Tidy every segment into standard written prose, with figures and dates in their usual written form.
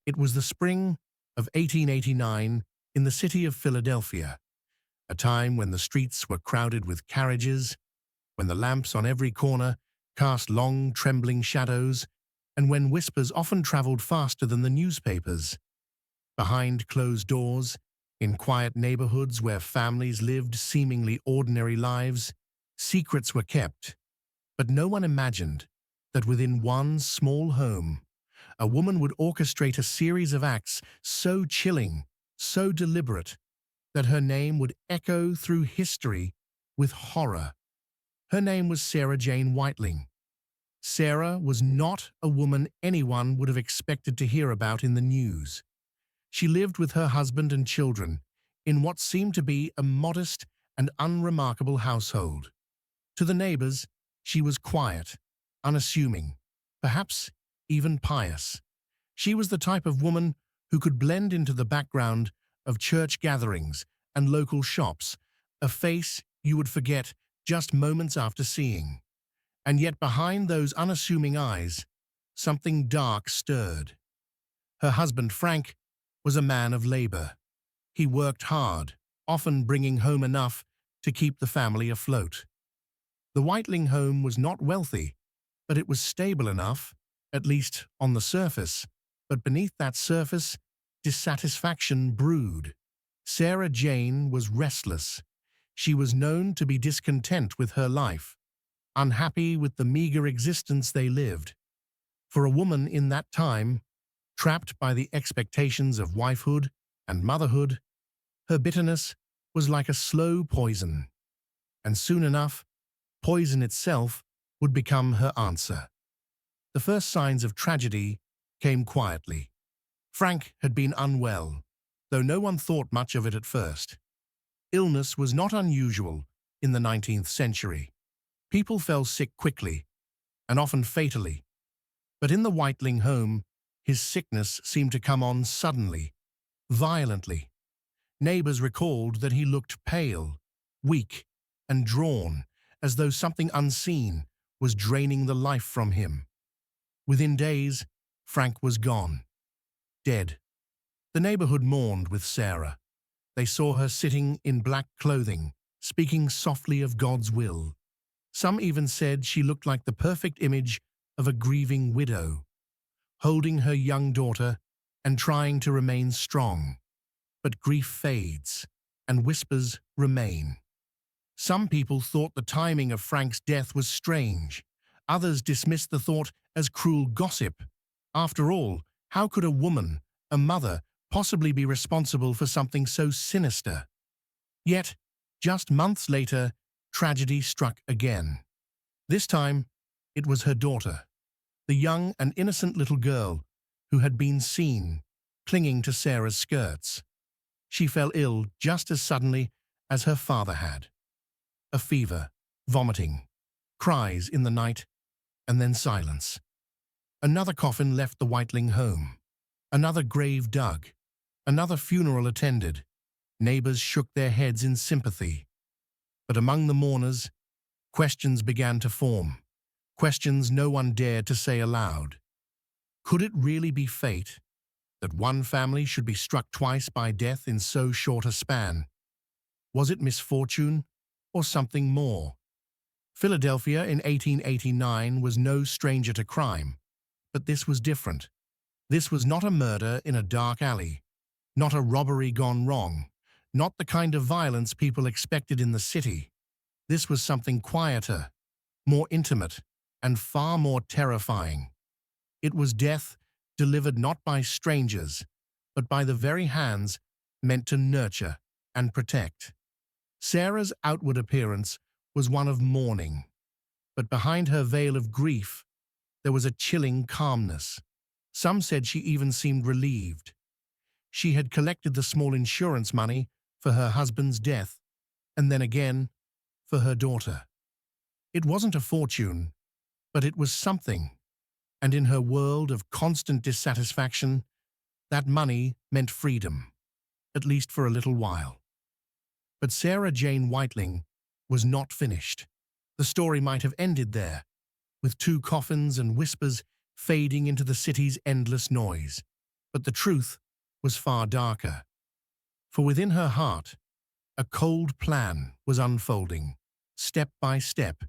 It was the spring of 1889 in the city of Philadelphia, a time when the streets were crowded with carriages, when the lamps on every corner cast long, trembling shadows, and when whispers often traveled faster than the newspapers. Behind closed doors, in quiet neighborhoods where families lived seemingly ordinary lives, secrets were kept, but no one imagined that within one small home, a woman would orchestrate a series of acts so chilling, so deliberate, that her name would echo through history with horror. Her name was Sarah Jane Whiteling. Sarah was not a woman anyone would have expected to hear about in the news. She lived with her husband and children in what seemed to be a modest and unremarkable household. To the neighbors, she was quiet, unassuming, perhaps even pious. She was the type of woman who could blend into the background of church gatherings and local shops, a face you would forget just moments after seeing. And yet behind those unassuming eyes, something dark stirred. Her husband, Frank, was a man of labor. He worked hard, often bringing home enough to keep the family afloat. The Whiteling home was not wealthy, but it was stable enough, at least on the surface. But beneath that surface, dissatisfaction brewed. Sarah Jane was restless. She was known to be discontent with her life, unhappy with the meager existence they lived. For a woman in that time, trapped by the expectations of wifehood and motherhood, her bitterness was like a slow poison. And soon enough, poison itself would become her answer. The first signs of tragedy came quietly. Frank had been unwell, though no one thought much of it at first. Illness was not unusual in the 19th century. People fell sick quickly, and often fatally. But in the Whiteling home, his sickness seemed to come on suddenly, violently. Neighbors recalled that he looked pale, weak, and drawn, as though something unseen was draining the life from him. Within days, Frank was gone, dead. The neighborhood mourned with Sarah. They saw her sitting in black clothing, speaking softly of God's will. Some even said she looked like the perfect image of a grieving widow, holding her young daughter and trying to remain strong. But grief fades, and whispers remain. Some people thought the timing of Frank's death was strange. Others dismissed the thought as cruel gossip. After all, how could a woman, a mother, possibly be responsible for something so sinister? Yet, just months later, tragedy struck again. This time, it was her daughter, the young and innocent little girl who had been seen clinging to Sarah's skirts. She fell ill just as suddenly as her father had. A fever, vomiting, cries in the night, and then silence. Another coffin left the Whiteling home. Another grave dug. Another funeral attended. Neighbors shook their heads in sympathy. But among the mourners, questions began to form. Questions no one dared to say aloud. Could it really be fate that one family should be struck twice by death in so short a span? Was it misfortune or something more? Philadelphia in 1889 was no stranger to crime, but this was different. This was not a murder in a dark alley, not a robbery gone wrong, not the kind of violence people expected in the city. This was something quieter, more intimate, and far more terrifying. It was death delivered not by strangers, but by the very hands meant to nurture and protect. Sarah's outward appearance was one of mourning, but behind her veil of grief, there was a chilling calmness. Some said she even seemed relieved. She had collected the small insurance money for her husband's death, and then again for her daughter. It wasn't a fortune, but it was something, and in her world of constant dissatisfaction, that money meant freedom, at least for a little while. But Sarah Jane Whiteling was not finished. The story might have ended there, with two coffins and whispers fading into the city's endless noise. But the truth was far darker. For within her heart, a cold plan was unfolding, step by step,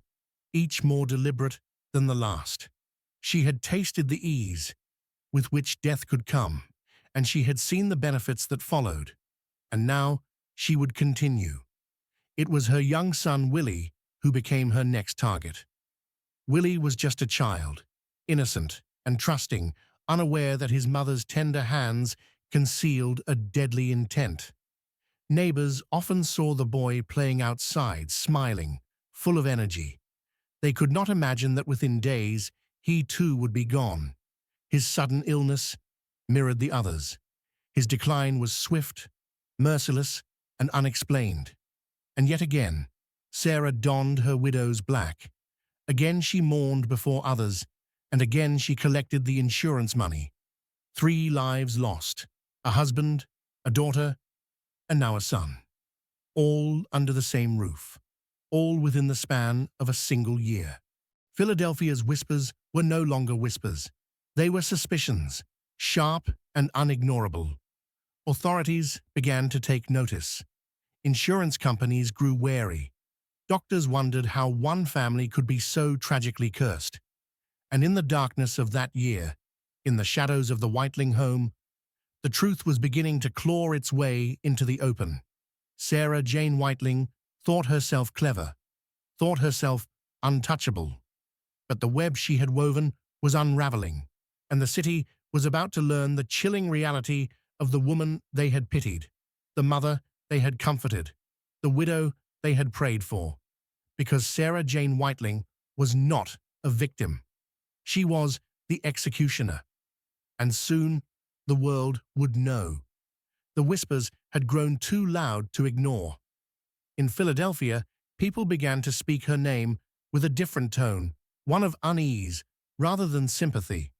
each more deliberate than the last. She had tasted the ease with which death could come, and she had seen the benefits that followed. And now she would continue. It was her young son, Willie, who became her next target. Willie was just a child, innocent and trusting, unaware that his mother's tender hands concealed a deadly intent. Neighbors often saw the boy playing outside, smiling, full of energy. They could not imagine that within days he too would be gone. His sudden illness mirrored the others. His decline was swift, merciless, and unexplained. And yet again, Sarah donned her widow's black. Again she mourned before others, and again she collected the insurance money. 3 lives lost, a husband, a daughter, and now a son. All under the same roof, all within the span of a single year. Philadelphia's whispers were no longer whispers. They were suspicions, sharp and unignorable. Authorities began to take notice. Insurance companies grew wary. Doctors wondered how one family could be so tragically cursed. And in the darkness of that year, in the shadows of the Whiteling home, the truth was beginning to claw its way into the open. Sarah Jane Whiteling thought herself clever, thought herself untouchable. But the web she had woven was unraveling, and the city was about to learn the chilling reality of the woman they had pitied, the mother they had comforted, the widow they had prayed for. Because Sarah Jane Whiteling was not a victim. She was the executioner. And soon the world would know. The whispers had grown too loud to ignore. In Philadelphia, people began to speak her name with a different tone, one of unease rather than sympathy.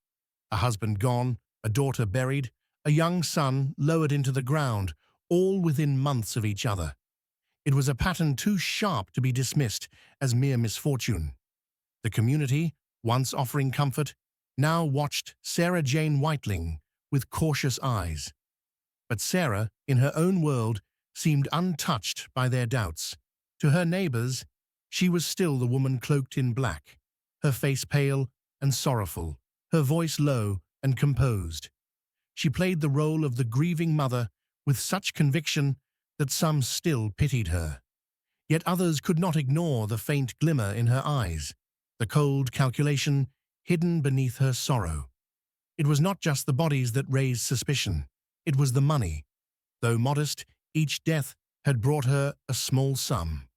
A husband gone, a daughter buried, a young son lowered into the ground, all within months of each other. It was a pattern too sharp to be dismissed as mere misfortune. The community, once offering comfort, now watched Sarah Jane Whiteling with cautious eyes. But Sarah, in her own world, seemed untouched by their doubts. To her neighbors, she was still the woman cloaked in black, her face pale and sorrowful, her voice low and composed. She played the role of the grieving mother with such conviction that some still pitied her. Yet others could not ignore the faint glimmer in her eyes, the cold calculation hidden beneath her sorrow. It was not just the bodies that raised suspicion, it was the money. Though modest, each death had brought her a small sum.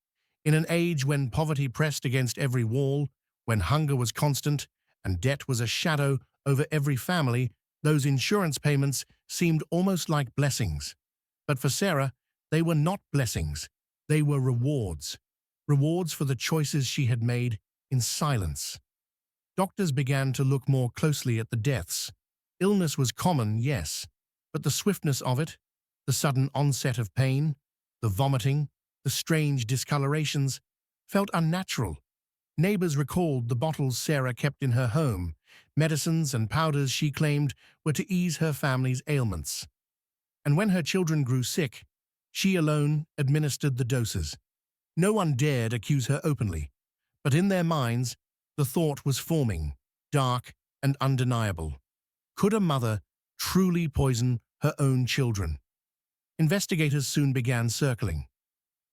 In an age when poverty pressed against every wall, when hunger was constant and debt was a shadow over every family, those insurance payments seemed almost like blessings. But for Sarah, they were not blessings. They were rewards. Rewards for the choices she had made in silence. Doctors began to look more closely at the deaths. Illness was common, yes, but the swiftness of it, the sudden onset of pain, the vomiting, the strange discolorations, felt unnatural. Neighbors recalled the bottles Sarah kept in her home, medicines and powders she claimed were to ease her family's ailments. And when her children grew sick, she alone administered the doses. No one dared accuse her openly, but in their minds, the thought was forming, dark and undeniable. Could a mother truly poison her own children? Investigators soon began circling.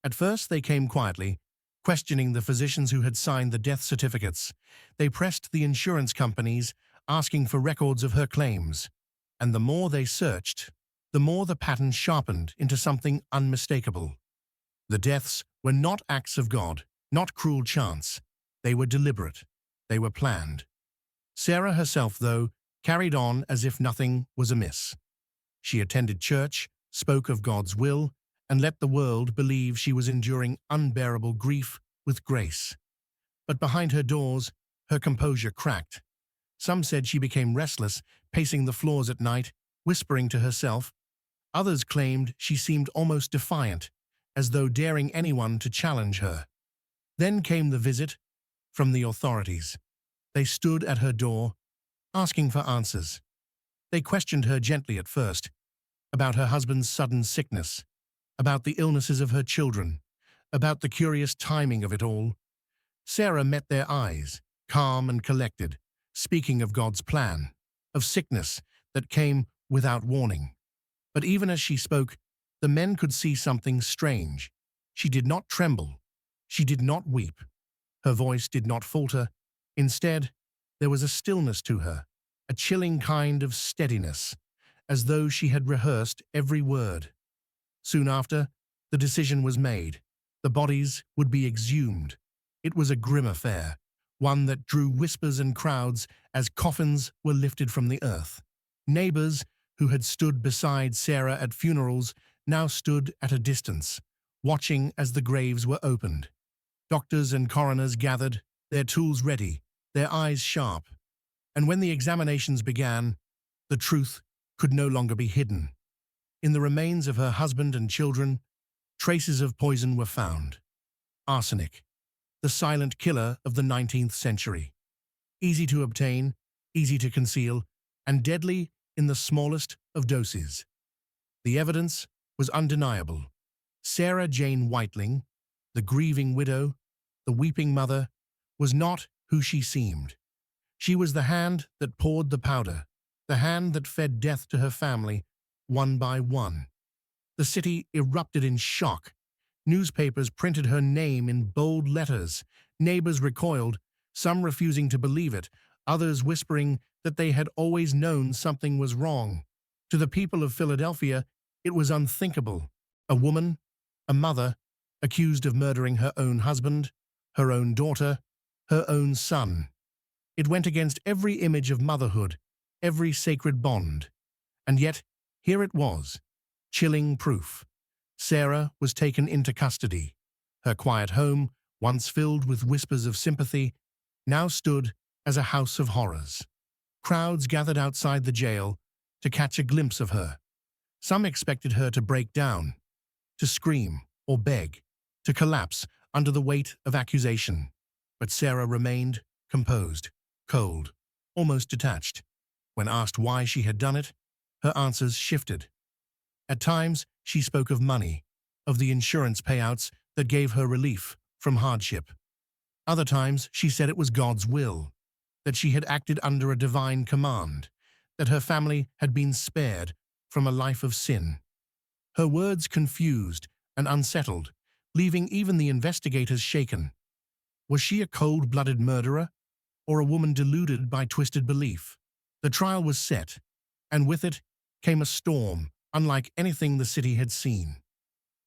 At first they came quietly, questioning the physicians who had signed the death certificates. They pressed the insurance companies, asking for records of her claims. And the more they searched, the more the pattern sharpened into something unmistakable. The deaths were not acts of God, not cruel chance. They were deliberate. They were planned. Sarah herself, though, carried on as if nothing was amiss. She attended church, spoke of God's will, and let the world believe she was enduring unbearable grief with grace. But behind her doors, her composure cracked. Some said she became restless, pacing the floors at night, whispering to herself. Others claimed she seemed almost defiant, as though daring anyone to challenge her. Then came the visit from the authorities. They stood at her door, asking for answers. They questioned her gently at first, about her husband's sudden sickness, about the illnesses of her children, about the curious timing of it all. Sarah met their eyes, calm and collected, speaking of God's plan, of sickness that came without warning. But even as she spoke, the men could see something strange. She did not tremble. She did not weep. Her voice did not falter. Instead, there was a stillness to her, a chilling kind of steadiness, as though she had rehearsed every word. Soon after, the decision was made. The bodies would be exhumed. It was a grim affair, one that drew whispers and crowds as coffins were lifted from the earth. Neighbors who had stood beside Sarah at funerals now stood at a distance, watching as the graves were opened. Doctors and coroners gathered, their tools ready, their eyes sharp. And when the examinations began, the truth could no longer be hidden. In the remains of her husband and children, traces of poison were found. Arsenic, the silent killer of the 19th century. Easy to obtain, easy to conceal, and deadly in the smallest of doses. The evidence was undeniable. Sarah Jane Whiteling, the grieving widow, the weeping mother, was not who she seemed. She was the hand that poured the powder, the hand that fed death to her family, one by one. The city erupted in shock. Newspapers printed her name in bold letters. Neighbors recoiled, some refusing to believe it, others whispering that they had always known something was wrong. To the people of Philadelphia, it was unthinkable. A woman, a mother, accused of murdering her own husband, her own daughter, her own son. It went against every image of motherhood, every sacred bond. And yet, here it was, chilling proof. Sarah was taken into custody. Her quiet home, once filled with whispers of sympathy, now stood as a house of horrors. Crowds gathered outside the jail to catch a glimpse of her. Some expected her to break down, to scream or beg, to collapse under the weight of accusation. But Sarah remained composed, cold, almost detached. When asked why she had done it, her answers shifted. At times, she spoke of money, of the insurance payouts that gave her relief from hardship. Other times, she said it was God's will, that she had acted under a divine command, that her family had been spared from a life of sin. Her words confused and unsettled, leaving even the investigators shaken. Was she a cold-blooded murderer, or a woman deluded by twisted belief? The trial was set, and with it came a storm unlike anything the city had seen.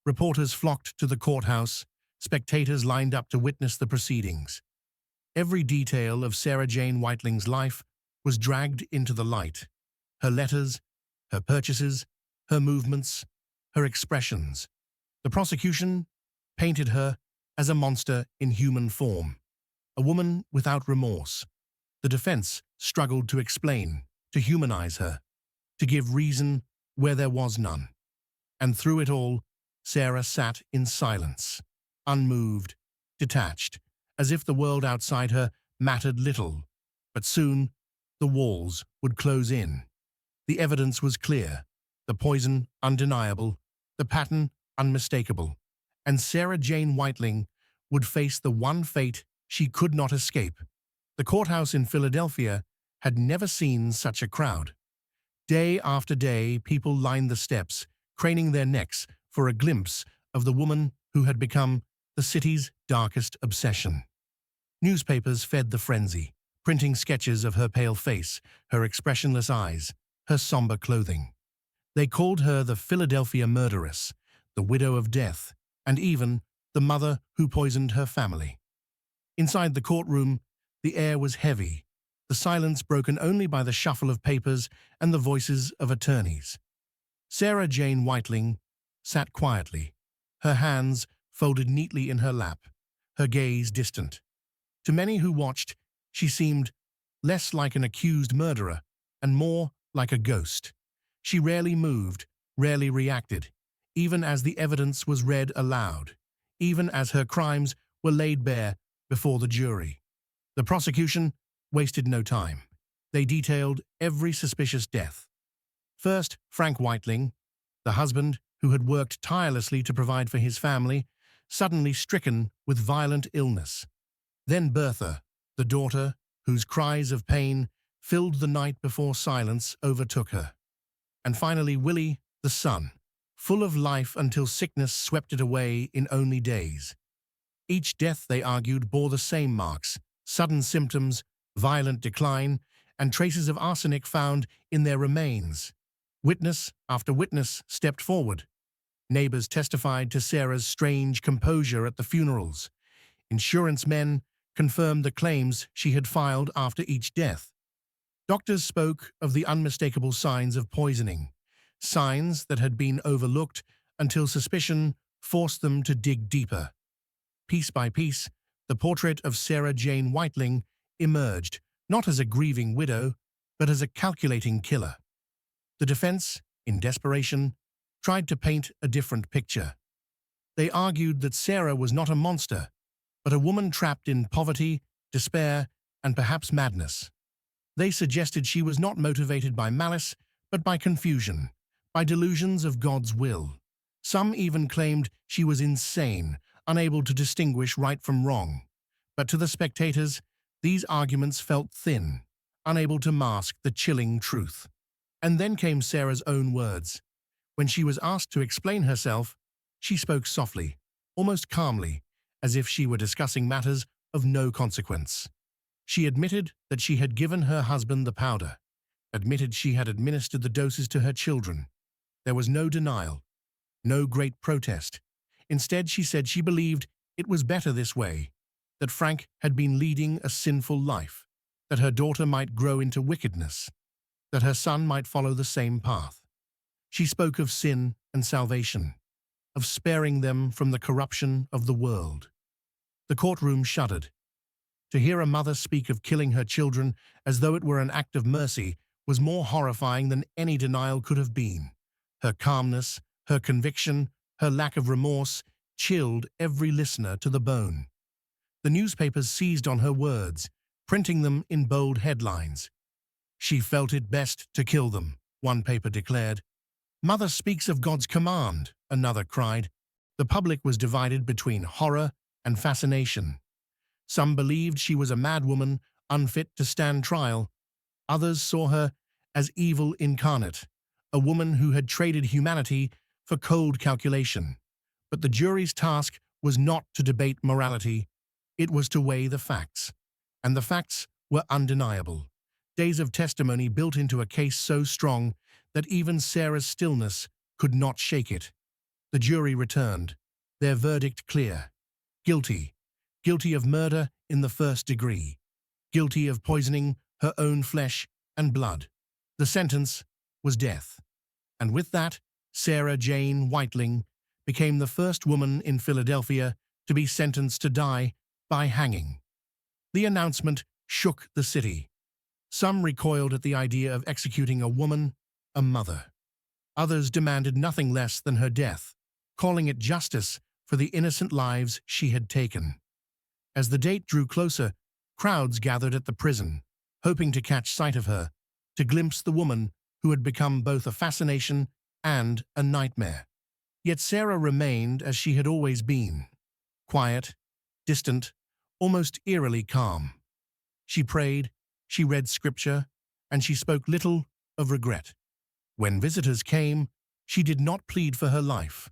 Reporters flocked to the courthouse, spectators lined up to witness the proceedings. Every detail of Sarah Jane Whiteling's life was dragged into the light. Her letters, her purchases, her movements, her expressions. The prosecution painted her as a monster in human form, a woman without remorse. The defense struggled to explain, to humanize her, to give reason where there was none. And through it all, Sarah sat in silence, unmoved, detached, as if the world outside her mattered little. But soon, the walls would close in. The evidence was clear, the poison undeniable, the pattern unmistakable, and Sarah Jane Whiteling would face the one fate she could not escape. The courthouse in Philadelphia had never seen such a crowd. Day after day, people lined the steps, craning their necks for a glimpse of the woman who had become the city's darkest obsession. Newspapers fed the frenzy, printing sketches of her pale face, her expressionless eyes, her somber clothing. They called her the Philadelphia murderess, the widow of death, and even the mother who poisoned her family. Inside the courtroom, the air was heavy, the silence broken only by the shuffle of papers and the voices of attorneys. Sarah Jane Whiteling sat quietly, her hands folded neatly in her lap, her gaze distant. To many who watched, she seemed less like an accused murderer and more like a ghost. She rarely moved, rarely reacted, even as the evidence was read aloud, even as her crimes were laid bare before the jury. The prosecution wasted no time. They detailed every suspicious death, First, Frank Whiteling, the husband who had worked tirelessly to provide for his family, suddenly stricken with violent illness. Then Bertha, the daughter, whose cries of pain filled the night before silence overtook her. And finally Willie, the son, full of life until sickness swept it away in only days. Each death, they argued, bore the same marks: sudden symptoms, violent decline, and traces of arsenic found in their remains. Witness after witness stepped forward. Neighbors testified to Sarah's strange composure at the funerals. Insurance men confirmed the claims she had filed after each death. Doctors spoke of the unmistakable signs of poisoning, signs that had been overlooked until suspicion forced them to dig deeper. Piece by piece, the portrait of Sarah Jane Whiteling emerged, not as a grieving widow, but as a calculating killer. The defense, in desperation, tried to paint a different picture. They argued that Sarah was not a monster, but a woman trapped in poverty, despair, and perhaps madness. They suggested she was not motivated by malice, but by confusion, by delusions of God's will. Some even claimed she was insane, unable to distinguish right from wrong. But to the spectators, these arguments felt thin, unable to mask the chilling truth. And then came Sarah's own words. When she was asked to explain herself, she spoke softly, almost calmly, as if she were discussing matters of no consequence. She admitted that she had given her husband the powder, admitted she had administered the doses to her children. There was no denial, no great protest. Instead, she said she believed it was better this way, that Frank had been leading a sinful life, that her daughter might grow into wickedness, that her son might follow the same path. She spoke of sin and salvation, of sparing them from the corruption of the world. The courtroom shuddered. To hear a mother speak of killing her children as though it were an act of mercy was more horrifying than any denial could have been. Her calmness, her conviction, her lack of remorse chilled every listener to the bone. The newspapers seized on her words, printing them in bold headlines. "She felt it best to kill them," one paper declared. "Mother speaks of God's command," another cried. The public was divided between horror and fascination. Some believed she was a madwoman, unfit to stand trial. Others saw her as evil incarnate, a woman who had traded humanity for cold calculation. But the jury's task was not to debate morality, it was to weigh the facts. And the facts were undeniable. Days of testimony built into a case so strong that even Sarah's stillness could not shake it. The jury returned, their verdict clear. Guilty. Guilty of murder in the first degree. Guilty of poisoning her own flesh and blood. The sentence was death. And with that, Sarah Jane Whiteling became the first woman in Philadelphia to be sentenced to die by hanging. The announcement shook the city. Some recoiled at the idea of executing a woman, a mother. Others demanded nothing less than her death, calling it justice for the innocent lives she had taken. As the date drew closer, crowds gathered at the prison, hoping to catch sight of her, to glimpse the woman who had become both a fascination and a nightmare. Yet Sarah remained as she had always been, quiet, distant, almost eerily calm. She prayed, she read scripture, and she spoke little of regret. When visitors came, she did not plead for her life.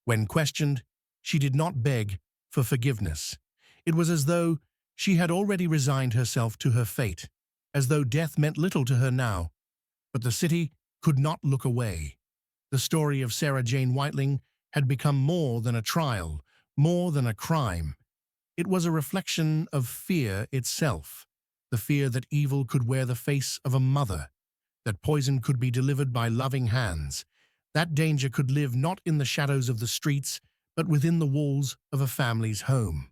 When questioned, she did not beg for forgiveness. It was as though she had already resigned herself to her fate, as though death meant little to her now. But the city could not look away. The story of Sarah Jane Whiteling had become more than a trial, more than a crime. It was a reflection of fear itself, the fear that evil could wear the face of a mother, that poison could be delivered by loving hands, that danger could live not in the shadows of the streets, but within the walls of a family's home.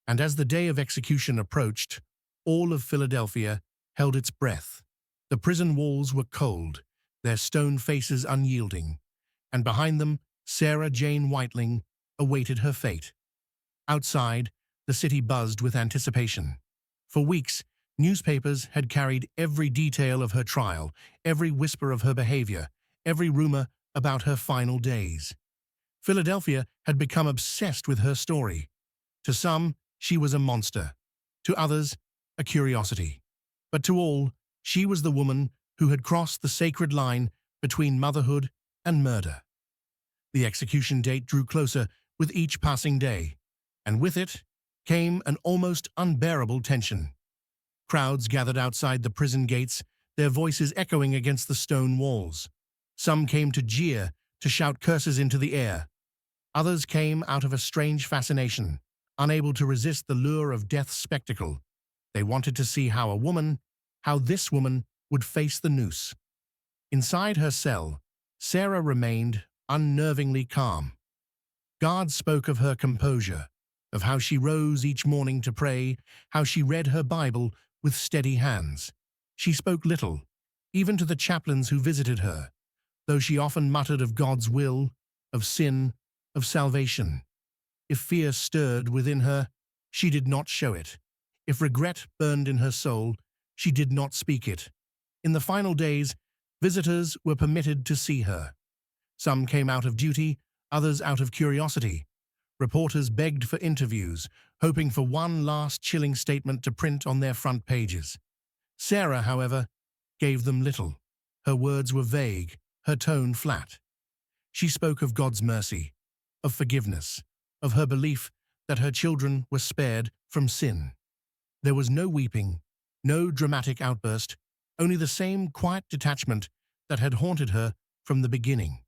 And as the day of execution approached, all of Philadelphia held its breath. The prison walls were cold, their stone faces unyielding, and behind them, Sarah Jane Whiteling awaited her fate. Outside, the city buzzed with anticipation. For weeks, newspapers had carried every detail of her trial, every whisper of her behavior, every rumor about her final days. Philadelphia had become obsessed with her story. To some, she was a monster. To others, a curiosity. But to all, she was the woman who had crossed the sacred line between motherhood and murder. The execution date drew closer with each passing day, and with it came an almost unbearable tension. Crowds gathered outside the prison gates, their voices echoing against the stone walls. Some came to jeer, to shout curses into the air. Others came out of a strange fascination, unable to resist the lure of death's spectacle. They wanted to see how this woman would face the noose. Inside her cell, Sarah remained unnervingly calm. God spoke of her composure, of how she rose each morning to pray, how she read her Bible with steady hands. She spoke little, even to the chaplains who visited her, though she often muttered of God's will, of sin, of salvation. If fear stirred within her, she did not show it. If regret burned in her soul, she did not speak it. In the final days, visitors were permitted to see her. Some came out of duty, others out of curiosity. Reporters begged for interviews, hoping for one last chilling statement to print on their front pages. Sarah, however, gave them little. Her words were vague, her tone flat. She spoke of God's mercy, of forgiveness, of her belief that her children were spared from sin. There was no weeping, no dramatic outburst, only the same quiet detachment that had haunted her from the beginning.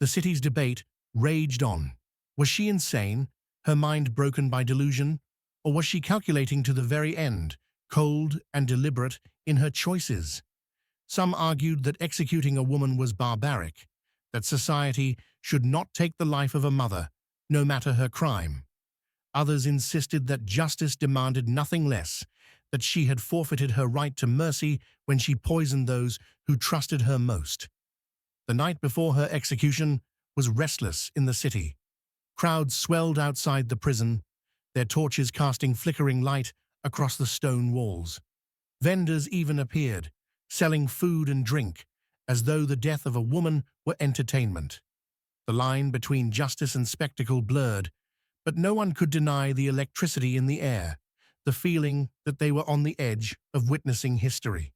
The city's debate raged on. Was she insane, her mind broken by delusion, or was she calculating to the very end, cold and deliberate in her choices? Some argued that executing a woman was barbaric, that society should not take the life of a mother, no matter her crime. Others insisted that justice demanded nothing less, that she had forfeited her right to mercy when she poisoned those who trusted her most. The night before her execution was restless in the city. Crowds swelled outside the prison, their torches casting flickering light across the stone walls. Vendors even appeared, selling food and drink, as though the death of a woman were entertainment. The line between justice and spectacle blurred, but no one could deny the electricity in the air, the feeling that they were on the edge of witnessing history.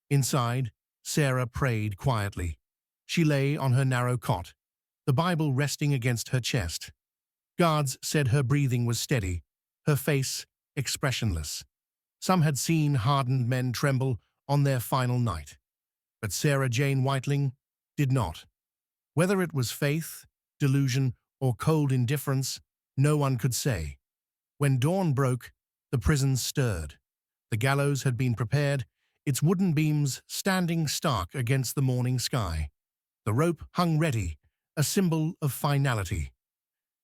Inside, Sarah prayed quietly. She lay on her narrow cot, the Bible resting against her chest. Guards said her breathing was steady, her face expressionless. Some had seen hardened men tremble on their final night, but Sarah Jane Whiteling did not. Whether it was faith, delusion, or cold indifference, no one could say. When dawn broke, the prison stirred. The gallows had been prepared, its wooden beams standing stark against the morning sky. The rope hung ready, a symbol of finality.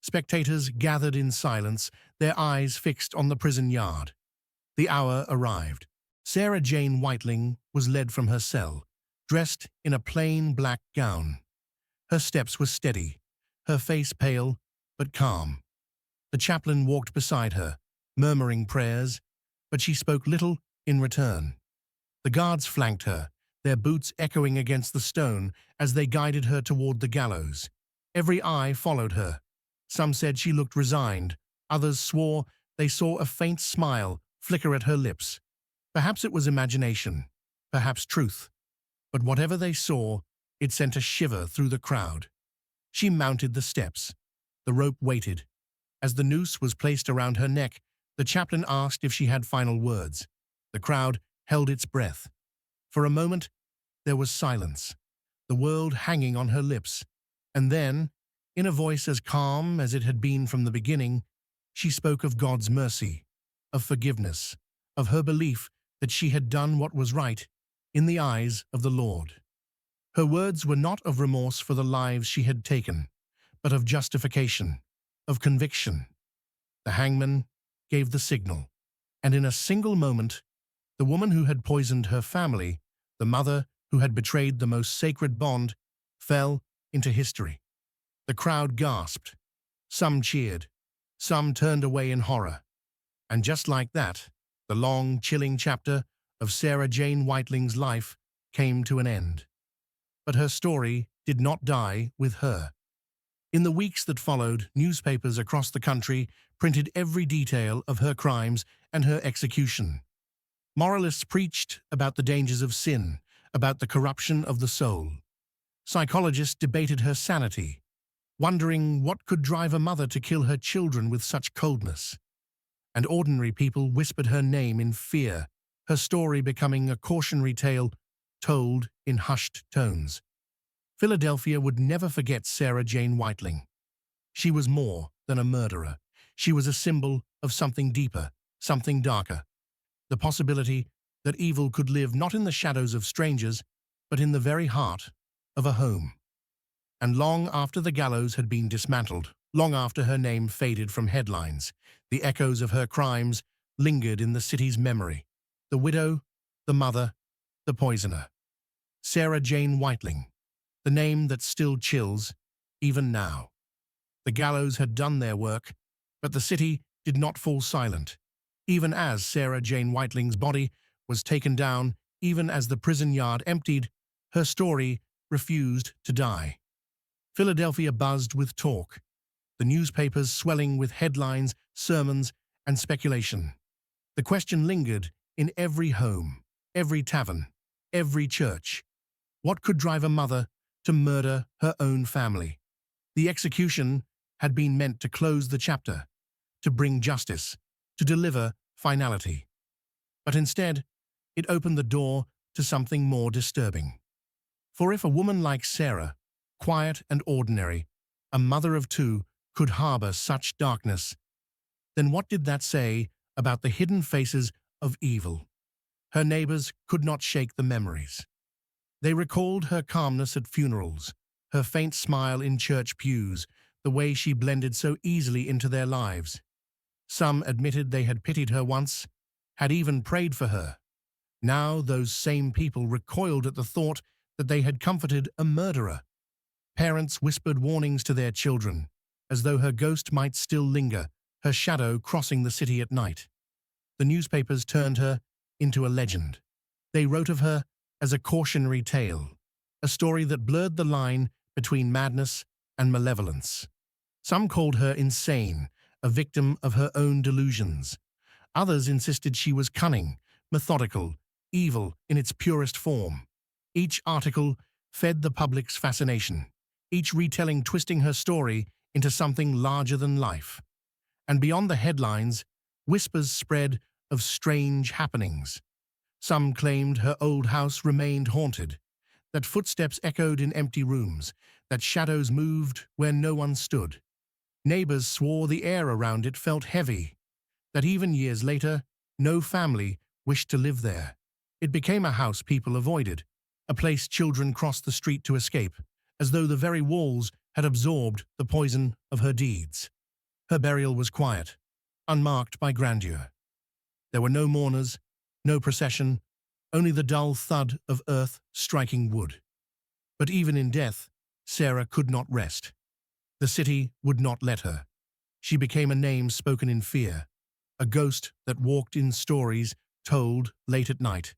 Spectators gathered in silence, their eyes fixed on the prison yard. The hour arrived. Sarah Jane Whiteling was led from her cell, dressed in a plain black gown. Her steps were steady, her face pale but calm. The chaplain walked beside her, murmuring prayers, but she spoke little in return. The guards flanked her, their boots echoing against the stone as they guided her toward the gallows. Every eye followed her. Some said she looked resigned, others swore they saw a faint smile flicker at her lips. Perhaps it was imagination, perhaps truth. But whatever they saw, it sent a shiver through the crowd. She mounted the steps. The rope waited. As the noose was placed around her neck, the chaplain asked if she had final words. The crowd held its breath. For a moment, there was silence, the world hanging on her lips. And then, in a voice as calm as it had been from the beginning, she spoke of God's mercy, of forgiveness, of her belief that she had done what was right in the eyes of the Lord. Her words were not of remorse for the lives she had taken, but of justification, of conviction. The hangman gave the signal, and in a single moment, the woman who had poisoned her family, the mother who had betrayed the most sacred bond, fell into history. The crowd gasped. Some cheered. Some turned away in horror. And just like that, the long, chilling chapter of Sarah Jane Whiteling's life came to an end. But her story did not die with her. In the weeks that followed, newspapers across the country printed every detail of her crimes and her execution. Moralists preached about the dangers of sin, about the corruption of the soul. Psychologists debated her sanity, wondering what could drive a mother to kill her children with such coldness. And ordinary people whispered her name in fear, her story becoming a cautionary tale told in hushed tones. Philadelphia would never forget Sarah Jane Whiteling. She was more than a murderer. She was a symbol of something deeper, something darker. The possibility that evil could live not in the shadows of strangers, but in the very heart of a home. And long after the gallows had been dismantled, long after her name faded from headlines, the echoes of her crimes lingered in the city's memory. The widow, the mother, the poisoner. Sarah Jane Whiteling, the name that still chills, even now. The gallows had done their work, but the city did not fall silent. Even as Sarah Jane Whiteling's body was taken down, even as the prison yard emptied, her story refused to die. Philadelphia buzzed with talk, the newspapers swelling with headlines, sermons, and speculation. The question lingered in every home, every tavern, every church. What could drive a mother to murder her own family? The execution had been meant to close the chapter, to bring justice, to deliver finality. But instead, it opened the door to something more disturbing. For if a woman like Sarah, quiet and ordinary, a mother of two, could harbor such darkness, then what did that say about the hidden faces of evil? Her neighbors could not shake the memories. They recalled her calmness at funerals, her faint smile in church pews, the way she blended so easily into their lives. Some admitted they had pitied her once, had even prayed for her. Now those same people recoiled at the thought that they had comforted a murderer. Parents whispered warnings to their children, as though her ghost might still linger, her shadow crossing the city at night. The newspapers turned her into a legend. They wrote of her as a cautionary tale, a story that blurred the line between madness and malevolence. Some called her insane, a victim of her own delusions. Others insisted she was cunning, methodical, evil in its purest form. Each article fed the public's fascination, each retelling twisting her story into something larger than life. And beyond the headlines, whispers spread of strange happenings. Some claimed her old house remained haunted, that footsteps echoed in empty rooms, that shadows moved where no one stood. Neighbors swore the air around it felt heavy, that even years later, no family wished to live there. It became a house people avoided, a place children crossed the street to escape, as though the very walls had absorbed the poison of her deeds. Her burial was quiet, unmarked by grandeur. There were no mourners, no procession, only the dull thud of earth striking wood. But even in death, Sarah could not rest. The city would not let her. She became a name spoken in fear, a ghost that walked in stories told late at night,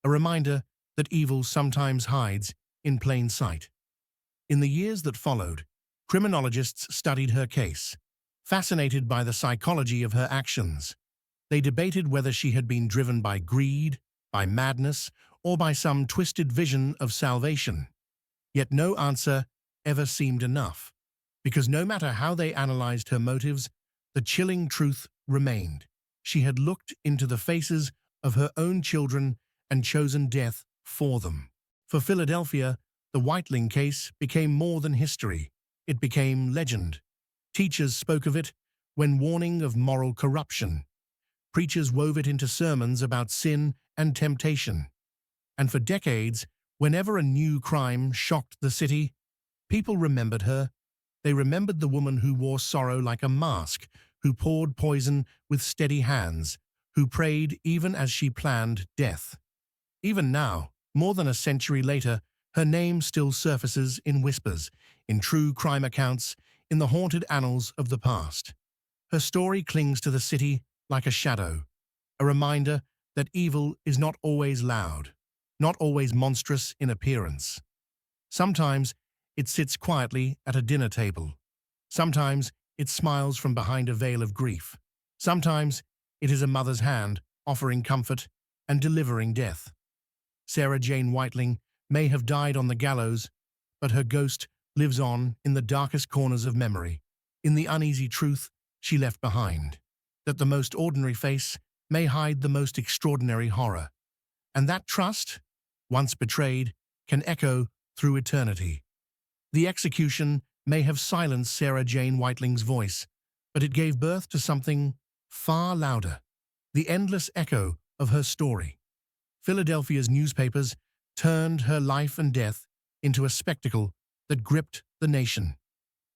a reminder that evil sometimes hides in plain sight. In the years that followed, criminologists studied her case, fascinated by the psychology of her actions. They debated whether she had been driven by greed, by madness, or by some twisted vision of salvation. Yet no answer ever seemed enough, because no matter how they analyzed her motives, the chilling truth remained. She had looked into the faces of her own children and chosen death for them. For Philadelphia, the Whiteling case became more than history. It became legend. Teachers spoke of it when warning of moral corruption. Preachers wove it into sermons about sin and temptation. And for decades, whenever a new crime shocked the city, people remembered her. They remembered the woman who wore sorrow like a mask, who poured poison with steady hands, who prayed even as she planned death. Even now, more than a century later, her name still surfaces in whispers, in true crime accounts, in the haunted annals of the past. Her story clings to the city like a shadow, a reminder that evil is not always loud, not always monstrous in appearance. Sometimes it sits quietly at a dinner table. Sometimes it smiles from behind a veil of grief. Sometimes it is a mother's hand offering comfort and delivering death. Sarah Jane Whiteling may have died on the gallows, but her ghost lives on in the darkest corners of memory, in the uneasy truth she left behind, that the most ordinary face may hide the most extraordinary horror, and that trust, once betrayed, can echo through eternity. The execution may have silenced Sarah Jane Whiteling's voice, but it gave birth to something far louder, the endless echo of her story. Philadelphia's newspapers turned her life and death into a spectacle that gripped the nation.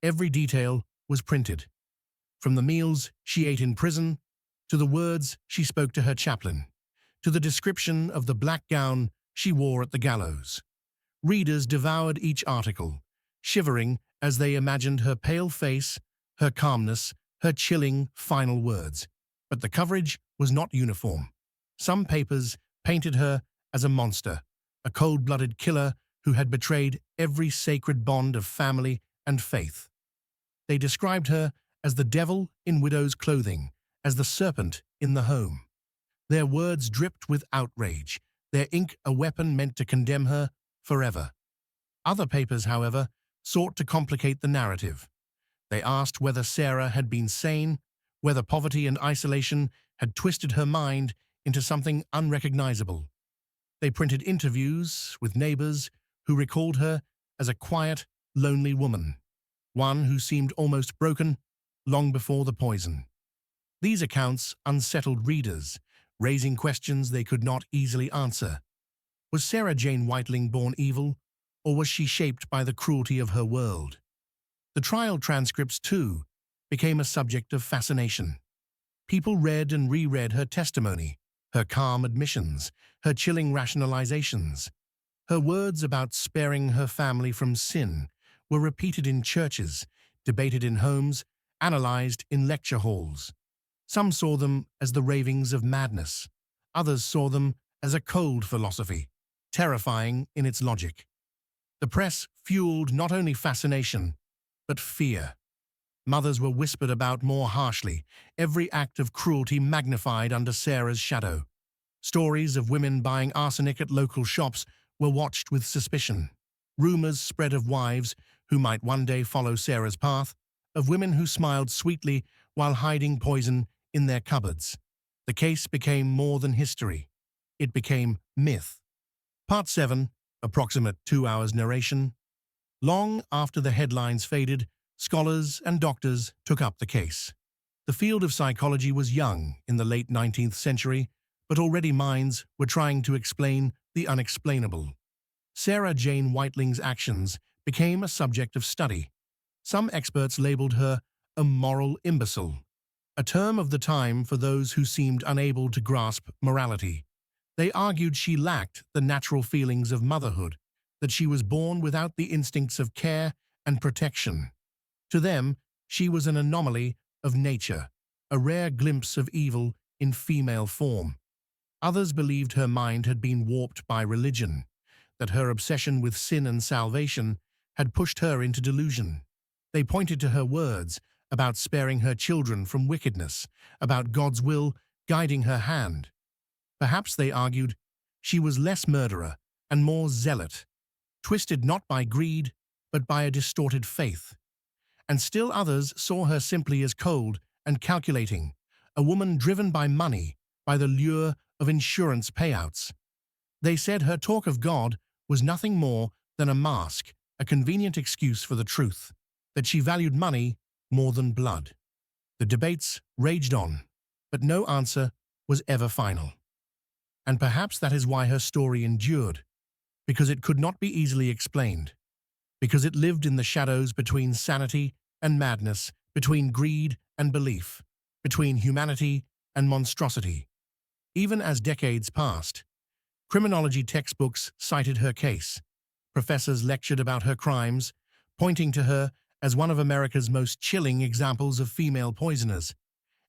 Every detail was printed, from the meals she ate in prison, to the words she spoke to her chaplain, to the description of the black gown she wore at the gallows. Readers devoured each article, shivering as they imagined her pale face, her calmness, her chilling final words. But the coverage was not uniform. Some papers painted her as a monster, a cold-blooded killer who had betrayed every sacred bond of family and faith. They described her as the devil in widow's clothing, as the serpent in the home. Their words dripped with outrage, their ink a weapon meant to condemn her forever. Other papers, however, sought to complicate the narrative. They asked whether Sarah had been sane, whether poverty and isolation had twisted her mind into something unrecognizable. They printed interviews with neighbors who recalled her as a quiet, lonely woman, one who seemed almost broken long before the poison. These accounts unsettled readers, raising questions they could not easily answer. Was Sarah Jane Whiteling born evil, or was she shaped by the cruelty of her world? The trial transcripts, too, became a subject of fascination. People read and reread her testimony, her calm admissions, her chilling rationalizations. Her words about sparing her family from sin were repeated in churches, debated in homes, analyzed in lecture halls. Some saw them as the ravings of madness. Others saw them as a cold philosophy, terrifying in its logic. The press fueled not only fascination, but fear. Mothers were whispered about more harshly, every act of cruelty magnified under Sarah's shadow. Stories of women buying arsenic at local shops were watched with suspicion. Rumors spread of wives who might one day follow Sarah's path, of women who smiled sweetly while hiding poison in their cupboards. The case became more than history. It became myth. Part 7, approximate 2 hours narration. Long after the headlines faded, scholars and doctors took up the case. The field of psychology was young in the late 19th century, but already minds were trying to explain the unexplainable. Sarah Jane Whiteling's actions became a subject of study. Some experts labeled her a moral imbecile, a term of the time for those who seemed unable to grasp morality. They argued she lacked the natural feelings of motherhood, that she was born without the instincts of care and protection. To them, she was an anomaly of nature, a rare glimpse of evil in female form. Others believed her mind had been warped by religion, that her obsession with sin and salvation had pushed her into delusion. They pointed to her words about sparing her children from wickedness, about God's will guiding her hand. Perhaps, they argued, she was less murderer and more zealot, twisted not by greed, but by a distorted faith. And still others saw her simply as cold and calculating, a woman driven by money, by the lure of insurance payouts. They said her talk of God was nothing more than a mask, a convenient excuse for the truth, that she valued money more than blood. The debates raged on, but no answer was ever final. And perhaps that is why her story endured, because it could not be easily explained, because it lived in the shadows between sanity and madness, between greed and belief, between humanity and monstrosity. Even as decades passed, criminology textbooks cited her case. Professors lectured about her crimes, pointing to her as one of America's most chilling examples of female poisoners.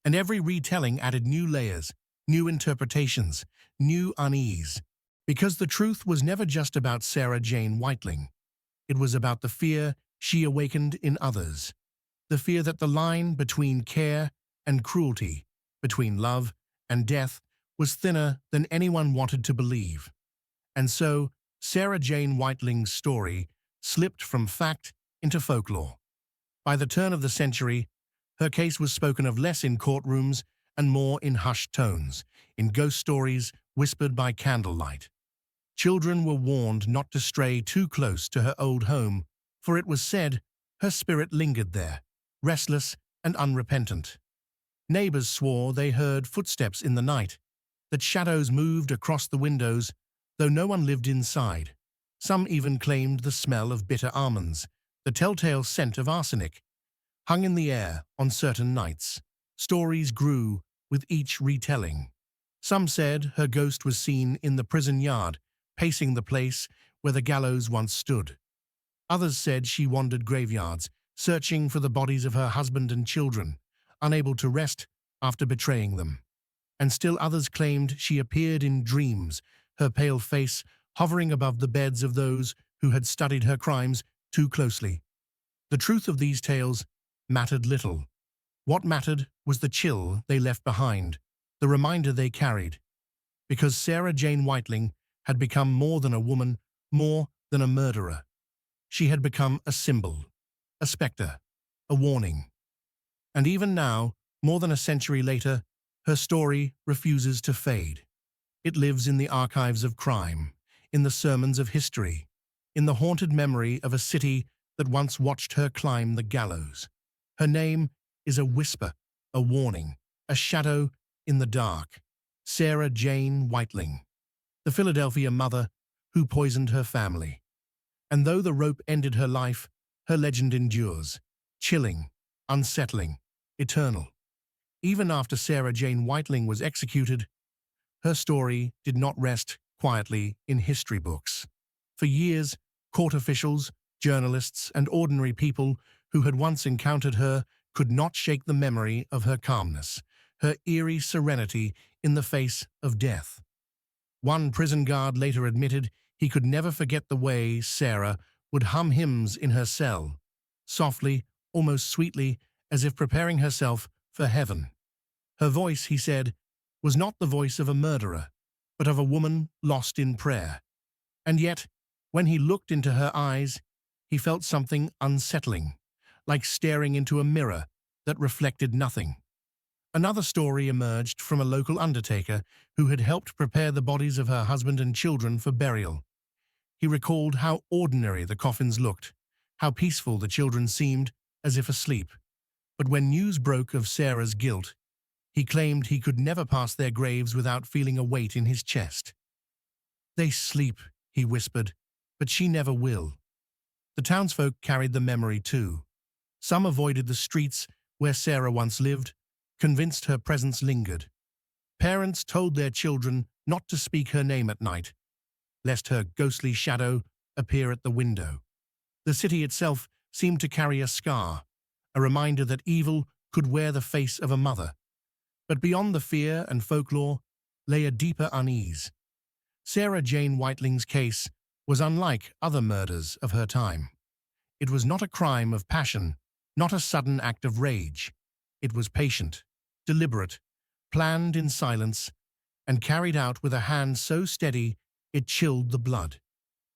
And every retelling added new layers, new interpretations, new unease, because the truth was never just about Sarah Jane Whiteling. It was about the fear she awakened in others, the fear that the line between care and cruelty, between love and death, was thinner than anyone wanted to believe. And so, Sarah Jane Whiteling's story slipped from fact into folklore. By the turn of the century, her case was spoken of less in courtrooms and more in hushed tones, in ghost stories whispered by candlelight. Children were warned not to stray too close to her old home, for it was said her spirit lingered there, restless and unrepentant. Neighbors swore they heard footsteps in the night, that shadows moved across the windows, though no one lived inside. Some even claimed the smell of bitter almonds, the telltale scent of arsenic, hung in the air on certain nights. Stories grew with each retelling. Some said her ghost was seen in the prison yard, pacing the place where the gallows once stood. Others said she wandered graveyards, searching for the bodies of her husband and children, unable to rest after betraying them. And still others claimed she appeared in dreams, her pale face hovering above the beds of those who had studied her crimes too closely. The truth of these tales mattered little. What mattered was the chill they left behind, the reminder they carried. Because Sarah Jane Whiteling had become more than a woman, more than a murderer. She had become a symbol, a spectre, a warning. And even now, more than a century later, her story refuses to fade. It lives in the archives of crime, in the sermons of history, in the haunted memory of a city that once watched her climb the gallows. Her name is a whisper, a warning, a shadow in the dark. Sarah Jane Whiteling, the Philadelphia mother who poisoned her family. And though the rope ended her life, her legend endures, chilling, unsettling, eternal. Even after Sarah Jane Whiteling was executed, her story did not rest quietly in history books. For years, court officials, journalists, and ordinary people who had once encountered her could not shake the memory of her calmness, her eerie serenity in the face of death. One prison guard later admitted he could never forget the way Sarah would hum hymns in her cell, softly, almost sweetly, as if preparing herself for heaven. Her voice, he said, was not the voice of a murderer, but of a woman lost in prayer. And yet, when he looked into her eyes, he felt something unsettling, like staring into a mirror that reflected nothing. Another story emerged from a local undertaker who had helped prepare the bodies of her husband and children for burial. He recalled how ordinary the coffins looked, how peaceful the children seemed, as if asleep. But when news broke of Sarah's guilt, he claimed he could never pass their graves without feeling a weight in his chest. "They sleep," he whispered, "but she never will." The townsfolk carried the memory too. Some avoided the streets where Sarah once lived, convinced her presence lingered. Parents told their children not to speak her name at night, lest her ghostly shadow appear at the window. The city itself seemed to carry a scar, a reminder that evil could wear the face of a mother. But beyond the fear and folklore lay a deeper unease. Sarah Jane Whiteling's case was unlike other murders of her time. It was not a crime of passion, not a sudden act of rage. It was patient, deliberate, planned in silence, and carried out with a hand so steady it chilled the blood.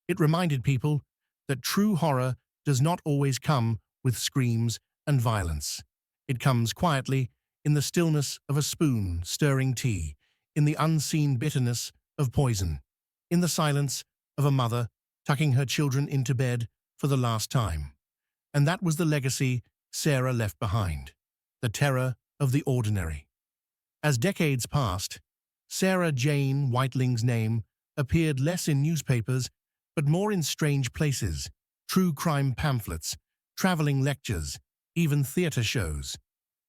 It reminded people that true horror does not always come with screams and violence. It comes quietly, in the stillness of a spoon stirring tea, in the unseen bitterness of poison, in the silence of a mother tucking her children into bed for the last time. And that was the legacy Sarah left behind, the terror of the ordinary. As decades passed, Sarah Jane Whiteling's name appeared less in newspapers, but more in strange places, true crime pamphlets, traveling lectures, even theater shows.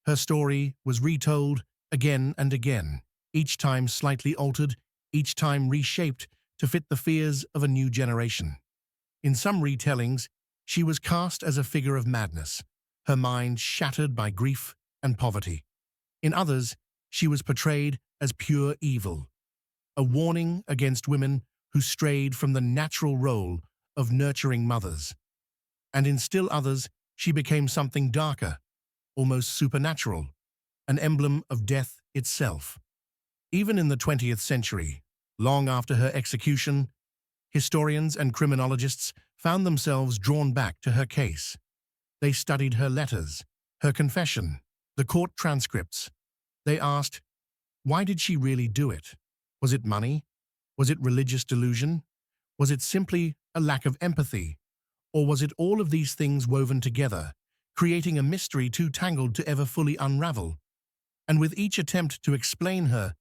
Her story was retold again and again, each time slightly altered, each time reshaped to fit the fears of a new generation. In some retellings, she was cast as a figure of madness, her mind shattered by grief and poverty. In others, she was portrayed as pure evil, a warning against women who strayed from the natural role of nurturing mothers. And in still others, she became something darker, almost supernatural, an emblem of death itself. Even in the 20th century, long after her execution, historians and criminologists found themselves drawn back to her case. They studied her letters, her confession, the court transcripts. They asked, why did she really do it? Was it money? Was it religious delusion? Was it simply a lack of empathy? Or was it all of these things woven together, creating a mystery too tangled to ever fully unravel? And with each attempt to explain her,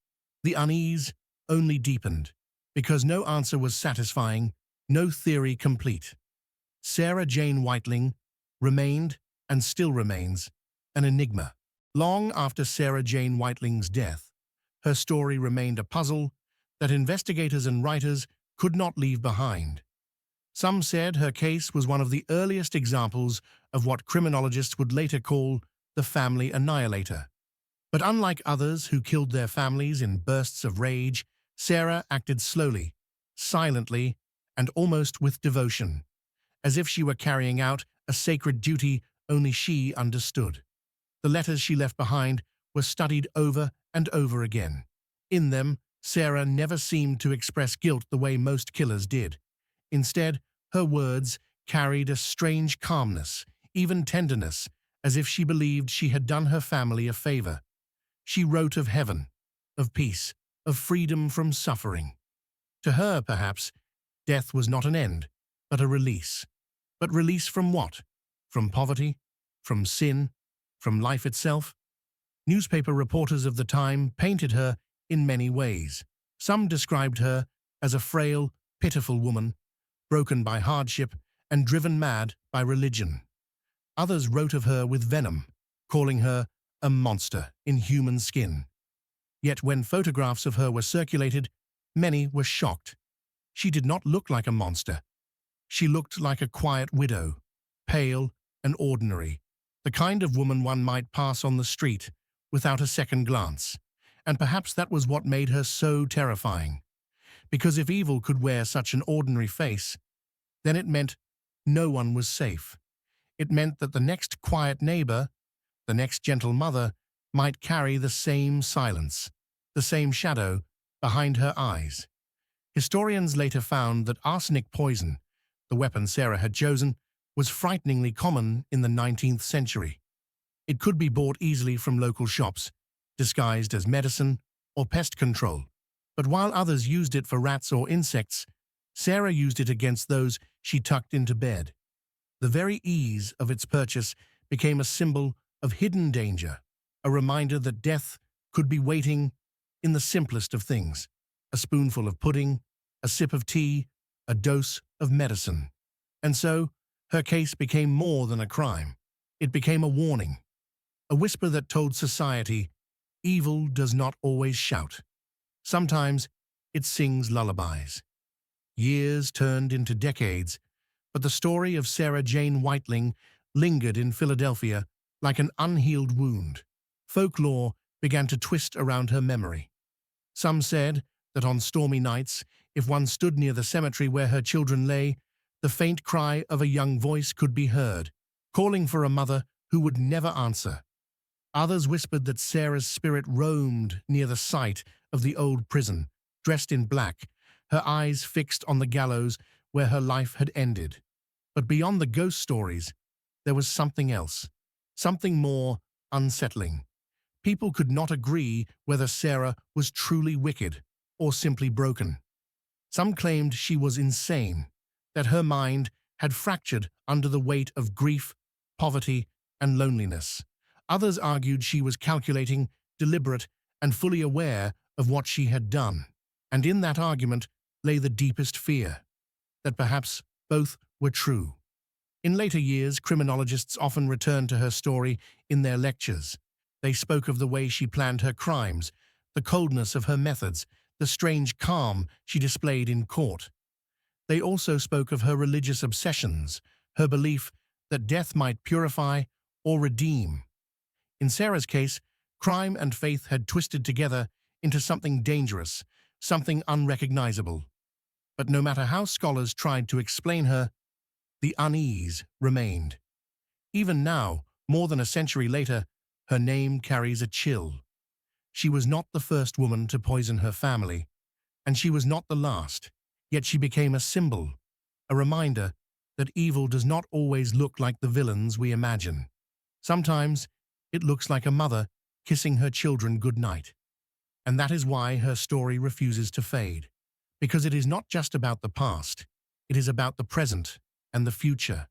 the unease only deepened, because no answer was satisfying, no theory complete. Sarah Jane Whiteling remained, and still remains, an enigma. Long after Sarah Jane Whiteling's death, her story remained a puzzle that investigators and writers could not leave behind. Some said her case was one of the earliest examples of what criminologists would later call the family annihilator. But unlike others who killed their families in bursts of rage, Sarah acted slowly, silently, and almost with devotion, as if she were carrying out a sacred duty only she understood. The letters she left behind were studied over and over again. In them, Sarah never seemed to express guilt the way most killers did. Instead, her words carried a strange calmness, even tenderness, as if she believed she had done her family a favor. She wrote of heaven, of peace, of freedom from suffering. To her, perhaps, death was not an end, but a release. But release from what? From poverty? From sin? From life itself? Newspaper reporters of the time painted her in many ways. Some described her as a frail, pitiful woman, broken by hardship and driven mad by religion. Others wrote of her with venom, calling her a monster in human skin. Yet when photographs of her were circulated, many were shocked. She did not look like a monster. She looked like a quiet widow, pale and ordinary, the kind of woman one might pass on the street without a second glance. And perhaps that was what made her so terrifying. Because if evil could wear such an ordinary face, then it meant no one was safe. It meant that the next quiet neighbor, the next gentle mother, might carry the same silence, the same shadow behind her eyes. Historians later found that arsenic poison, the weapon Sarah had chosen, was frighteningly common in the 19th century. It could be bought easily from local shops, disguised as medicine or pest control. But while others used it for rats or insects, Sarah used it against those she tucked into bed. The very ease of its purchase became a symbol of hidden danger, a reminder that death could be waiting in the simplest of things: a spoonful of pudding, a sip of tea, a dose of medicine. And so, her case became more than a crime. It became a warning, a whisper that told society, evil does not always shout. Sometimes it sings lullabies. Years turned into decades, but the story of Sarah Jane Whiteling lingered in Philadelphia like an unhealed wound. Folklore began to twist around her memory. Some said that on stormy nights, if one stood near the cemetery where her children lay, the faint cry of a young voice could be heard, calling for a mother who would never answer. Others whispered that Sarah's spirit roamed near the site of the old prison, dressed in black, her eyes fixed on the gallows where her life had ended. But beyond the ghost stories, there was something else, something more unsettling. People could not agree whether Sarah was truly wicked or simply broken. Some claimed she was insane, that her mind had fractured under the weight of grief, poverty, and loneliness. Others argued she was calculating, deliberate, and fully aware of what she had done. And in that argument lay the deepest fear, that perhaps both were true. In later years, criminologists often returned to her story in their lectures. They spoke of the way she planned her crimes, the coldness of her methods, the strange calm she displayed in court. They also spoke of her religious obsessions, her belief that death might purify or redeem. In Sarah's case, crime and faith had twisted together into something dangerous, something unrecognizable. But no matter how scholars tried to explain her, the unease remained. Even now, more than a century later, her name carries a chill. She was not the first woman to poison her family, and she was not the last, yet she became a symbol, a reminder that evil does not always look like the villains we imagine. Sometimes it looks like a mother kissing her children goodnight. And that is why her story refuses to fade. Because it is not just about the past, it is about the present and the future,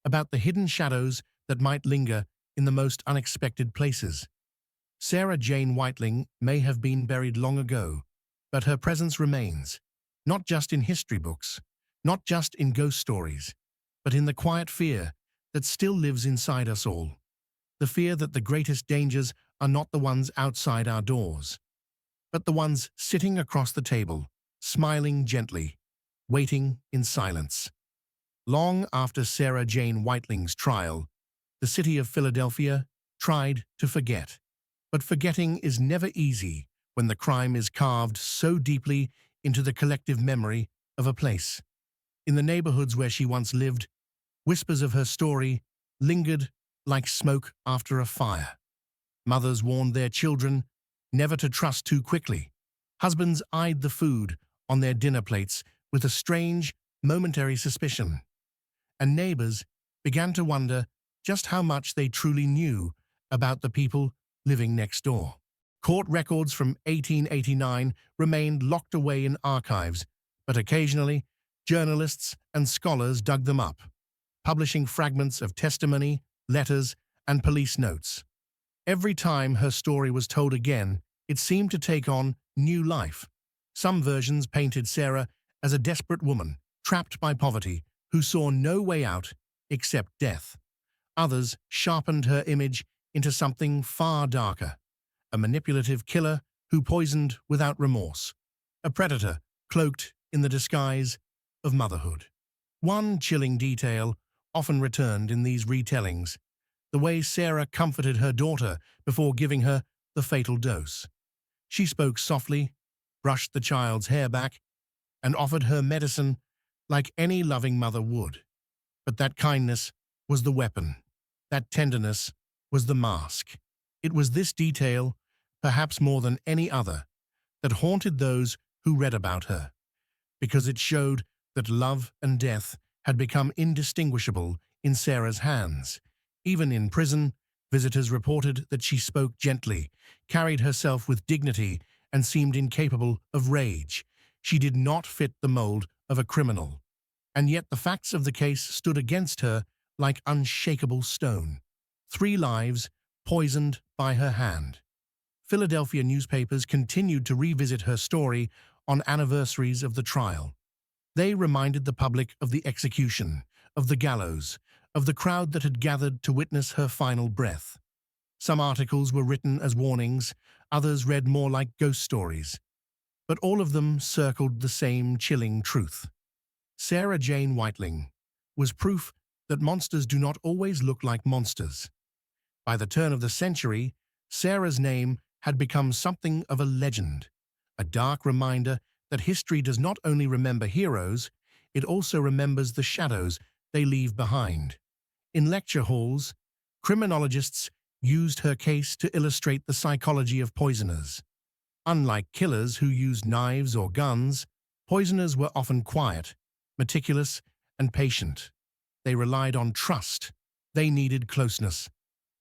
about the hidden shadows that might linger in the most unexpected places. Sarah Jane Whiteling may have been buried long ago, but her presence remains, not just in history books, not just in ghost stories, but in the quiet fear that still lives inside us all. The fear that the greatest dangers are not the ones outside our doors, but the ones sitting across the table, smiling gently, waiting in silence. Long after Sarah Jane Whiteling's trial, the city of Philadelphia tried to forget. But forgetting is never easy when the crime is carved so deeply into the collective memory of a place. In the neighborhoods where she once lived, whispers of her story lingered like smoke after a fire. Mothers warned their children never to trust too quickly. Husbands eyed the food on their dinner plates with a strange, momentary suspicion. And neighbors began to wonder just how much they truly knew about the people living next door. Court records from 1889 remained locked away in archives, but occasionally journalists and scholars dug them up, publishing fragments of testimony, letters, and police notes. Every time her story was told again, it seemed to take on new life. Some versions painted Sarah as a desperate woman, trapped by poverty, who saw no way out except death. Others sharpened her image into something far darker, a manipulative killer who poisoned without remorse, a predator cloaked in the disguise of motherhood. One chilling detail often returned in these retellings: the way Sarah comforted her daughter before giving her the fatal dose. She spoke softly, brushed the child's hair back, and offered her medicine like any loving mother would. But that kindness was the weapon. That tenderness was the mask. It was this detail, perhaps more than any other, that haunted those who read about her, because it showed that love and death had become indistinguishable in Sarah's hands. Even in prison, visitors reported that she spoke gently, carried herself with dignity, and seemed incapable of rage. She did not fit the mold of a criminal. And yet the facts of the case stood against her like unshakable stone. 3 lives poisoned by her hand. Philadelphia newspapers continued to revisit her story on anniversaries of the trial. They reminded the public of the execution, of the gallows, of the crowd that had gathered to witness her final breath. Some articles were written as warnings, others read more like ghost stories. But all of them circled the same chilling truth. Sarah Jane Whiteling was proof that monsters do not always look like monsters. By the turn of the century, Sarah's name had become something of a legend, a dark reminder that history does not only remember heroes, it also remembers the shadows they leave behind. In lecture halls, criminologists used her case to illustrate the psychology of poisoners. Unlike killers who used knives or guns, poisoners were often quiet, meticulous, and patient. They relied on trust. They needed closeness.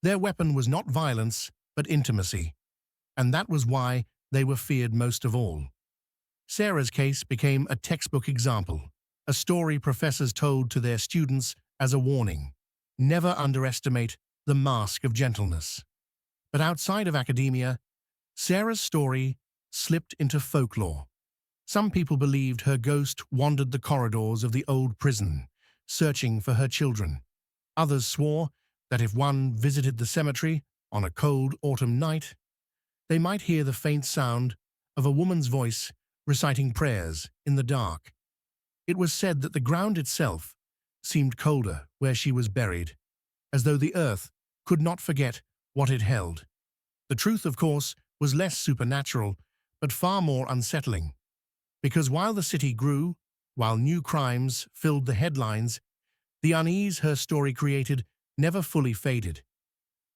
Their weapon was not violence, but intimacy. And that was why they were feared most of all. Sarah's case became a textbook example, a story professors told to their students as a warning. Never underestimate the mask of gentleness. But outside of academia, Sarah's story slipped into folklore. Some people believed her ghost wandered the corridors of the old prison, searching for her children. Others swore that if one visited the cemetery on a cold autumn night, they might hear the faint sound of a woman's voice reciting prayers in the dark. It was said that the ground itself seemed colder where she was buried, as though the earth could not forget what it held. The truth, of course, was less supernatural, but far more unsettling. Because while the city grew, while new crimes filled the headlines, The unease her story created never fully faded.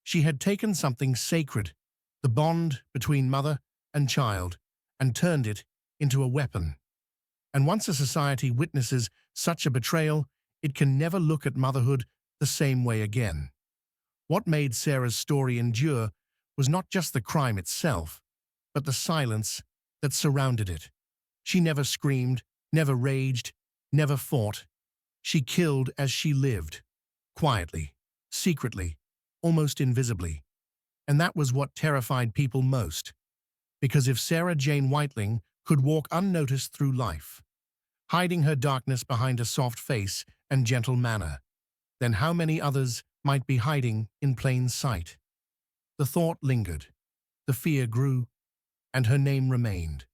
She had taken something sacred, the bond between mother and child, and turned it into a weapon. And once a society witnesses such a betrayal, it can never look at motherhood the same way again. What made Sarah's story endure was not just the crime itself, but the silence that surrounded it. She never screamed, never raged, never fought. She killed as she lived, quietly, secretly, almost invisibly. And that was what terrified people most. Because if Sarah Jane Whiteling could walk unnoticed through life, hiding her darkness behind a soft face and gentle manner, then how many others might be hiding in plain sight? The thought lingered, the fear grew, and her name remained.